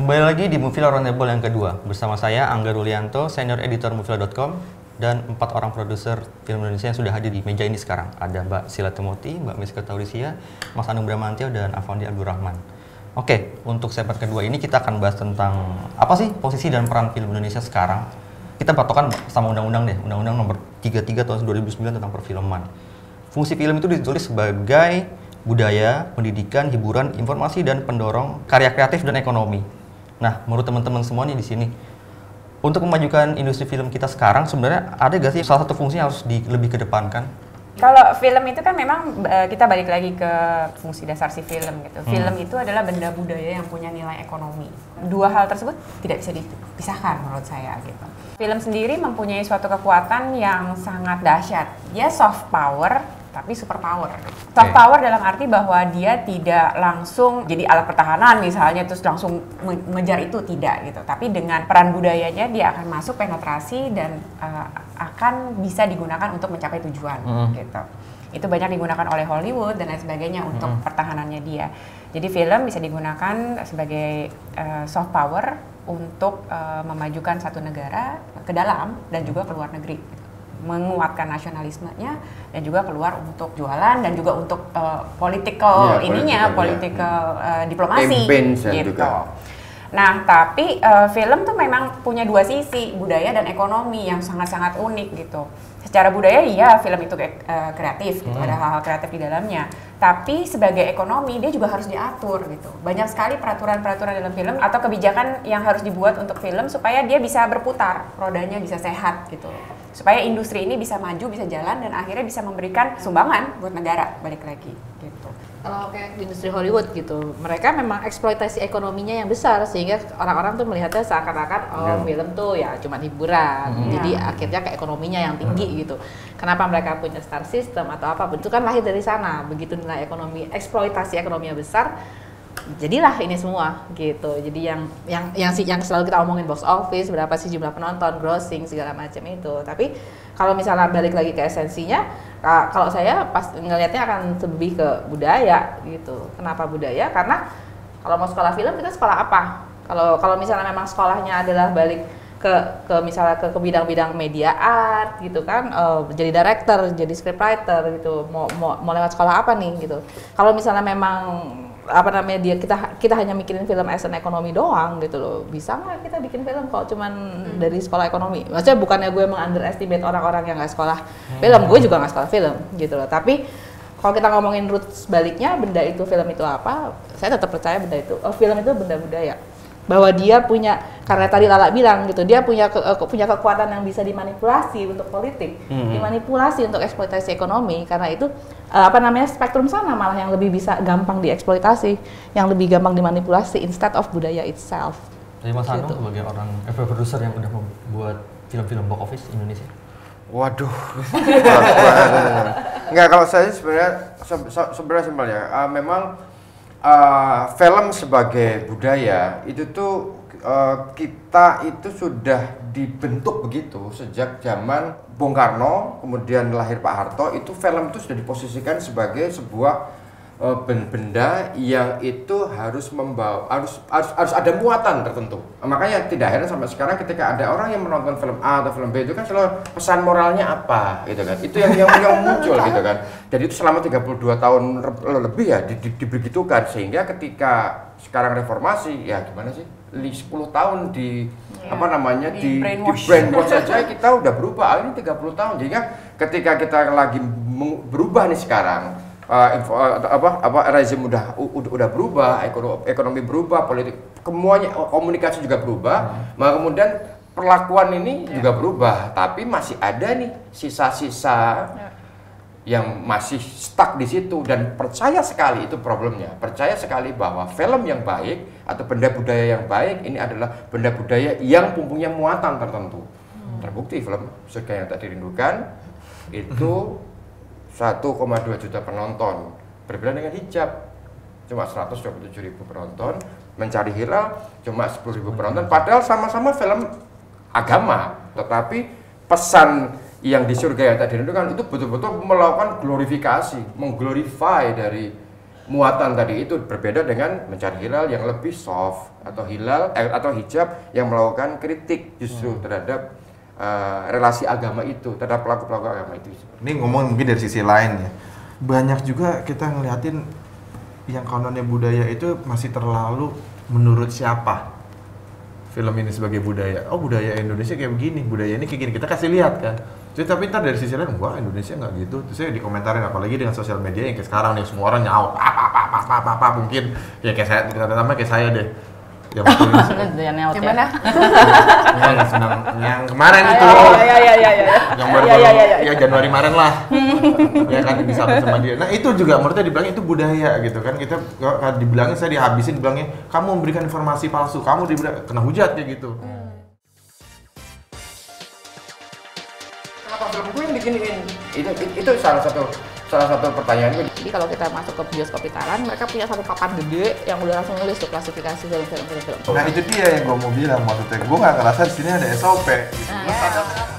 Kembali lagi di Movie Roundtable yang kedua. Bersama saya, Angga Rulianto, Senior Editor Movie.com, dan 4 orang produser film Indonesia yang sudah hadir di meja ini sekarang. Ada Mbak Sila Timoti, Mbak Miska Taurisia, Mas Anung Bramantio, dan Afandi Abdurrahman. Oke, untuk segmen kedua ini kita akan bahas tentang apa sih posisi dan peran film Indonesia sekarang. Kita patokan sama undang-undang deh, Undang-Undang nomor 33 tahun 2009 tentang perfilman. Fungsi film itu ditulis sebagai budaya, pendidikan, hiburan, informasi, dan pendorong karya kreatif dan ekonomi. Nah, menurut teman-teman semua nih di sini, untuk memajukan industri film kita sekarang, sebenarnya ada gak sih salah satu fungsi yang harus lebih kedepankan? Kalau film itu kan memang kita balik lagi ke fungsi dasar si film gitu. Film itu adalah benda budaya yang punya nilai ekonomi. Dua hal tersebut tidak bisa dipisahkan menurut saya gitu. Film sendiri mempunyai suatu kekuatan yang sangat dahsyat. Dia soft power tapi super power. Soft power dalam arti bahwa dia tidak langsung jadi alat pertahanan misalnya terus langsung mengejar itu, tidak gitu. Tapi dengan peran budayanya dia akan masuk penetrasi dan akan bisa digunakan untuk mencapai tujuan gitu. Itu banyak digunakan oleh Hollywood dan lain sebagainya untuk pertahanannya dia. Jadi film bisa digunakan sebagai soft power untuk memajukan satu negara ke dalam dan juga ke luar negeri. Menguatkan nasionalismenya dan juga keluar untuk jualan dan juga untuk political diplomasi gitu. Nah, tapi film tuh memang punya dua sisi, budaya dan ekonomi yang sangat-sangat unik gitu. Secara budaya iya film itu kreatif gitu, ada hal-hal kreatif di dalamnya. Tapi sebagai ekonomi dia juga harus diatur gitu. Banyak sekali peraturan-peraturan dalam film atau kebijakan yang harus dibuat untuk film supaya dia bisa berputar, rodanya bisa sehat gitu. Supaya industri ini bisa maju, bisa jalan dan akhirnya bisa memberikan sumbangan buat negara, balik lagi gitu. Kalau kayak di industri Hollywood gitu, mereka memang eksploitasi ekonominya yang besar sehingga orang-orang tuh melihatnya seakan-akan film tuh ya cuma hiburan. Jadi akhirnya ke ekonominya yang tinggi gitu. Kenapa mereka punya star system atau apa? Itu kan lahir dari sana. Begitu nilai ekonomi, eksploitasi ekonominya besar, jadilah ini semua gitu. Jadi yang selalu kita omongin box office, berapa sih jumlah penonton, grossing segala macam itu. Tapi kalau misalnya balik lagi ke esensinya, kalau saya pas ngelihatnya akan lebih ke budaya gitu. Kenapa budaya? Karena kalau mau sekolah film kita sekolah apa? Kalau misalnya memang sekolahnya adalah balik ke misalnya ke bidang-bidang media art gitu kan, jadi director, jadi scriptwriter gitu. Mau lewat sekolah apa nih gitu. Kalau misalnya memang kita hanya mikirin film as an ekonomi doang gitu loh, bisa nggak kita bikin film kalau cuman dari sekolah ekonomi? Maksudnya bukannya gue meng-underestimate orang-orang yang nggak sekolah film, gue juga nggak sekolah film gitu loh, tapi kalau kita ngomongin roots baliknya benda itu film itu apa, saya tetap percaya benda itu film itu benda budaya, bahwa dia punya, karena tadi Lala bilang gitu, dia punya kekuatan yang bisa dimanipulasi untuk politik, dimanipulasi untuk eksploitasi ekonomi, karena itu spektrum sana malah yang lebih bisa gampang dieksploitasi, yang lebih gampang dimanipulasi instead of budaya itself. Jadi Mas Anung sebagai orang produser yang udah membuat film-film box office Indonesia. Waduh, enggak, kalau saya sebenarnya simpel ya, memang film sebagai budaya itu tuh kita itu sudah dibentuk begitu sejak zaman Bung Karno, kemudian lahir Pak Harto. Itu film itu sudah diposisikan sebagai sebuah benda yang itu harus membawa, harus ada muatan tertentu. Makanya tidak heran sampai sekarang ketika ada orang yang menonton film A atau film B itu kan selalu pesan moralnya apa gitu kan. Itu yang muncul gitu kan. Jadi itu selama 32 tahun lebih ya dibegitukan, sehingga ketika sekarang reformasi ya gimana sih? 10 tahun di brainwash saja kita udah berubah. Ini 30 tahun. Jadi ketika kita lagi berubah nih sekarang, rezim udah berubah, ekonomi berubah, politik semuanya, komunikasi juga berubah, maka kemudian perlakuan ini juga berubah, tapi masih ada nih sisa-sisa yang masih stuck di situ. Dan percaya sekali itu problemnya, percaya sekali bahwa film yang baik atau benda budaya yang baik ini adalah benda budaya yang mempunyai muatan tertentu. Terbukti film Surga Yang Tak Dirindukan itu 1,2 juta penonton, berbeda dengan Hijab cuma 127.000 penonton, Mencari Hilal cuma 10.000 penonton, padahal sama-sama film agama, tetapi pesan yang di Surga Yang Tak Dirindukan itu betul-betul melakukan glorifikasi, mengglorify dari muatan tadi itu berbeda dengan mencari hilal yang lebih soft atau atau hijab yang melakukan kritik justru terhadap relasi agama itu, terhadap pelaku-pelaku agama itu. Ini ngomong mungkin dari sisi lain ya, banyak juga kita ngeliatin yang kanonnya budaya itu masih terlalu menurut siapa film ini sebagai budaya. Oh, budaya Indonesia kayak begini, budaya ini kayak gini, kita kasih lihat kan. Jadi tapi ntar dari sisi lain, wah Indonesia nggak gitu. Terus saya dikomentarin, apalagi dengan sosial media yang kayak sekarang nih, semua orang nyaut, apa mungkin ya kayak saya, terutama kayak saya deh. Yang Yang mana? yang kemarin itu. Iya. Yang baru ya Januari kemarin lah. Ya kan disambut sama dia. Nah, itu juga menurutnya dibilangnya itu budaya gitu kan. Kita dibilangnya, saya dihabisin bilangnya kamu memberikan informasi palsu, kamu kena hujat kayak gitu. Kenapa filmku yang diginiin? Itu salah satu pertanyaan. Jadi kalau kita masuk ke bioskop Itaran, mereka punya satu papan gede yang udah langsung nulis tuh klasifikasi film. Nah itu dia yang gue mau bilang, maksudnya gue nggak ngerasa di sini ada SOP gitu.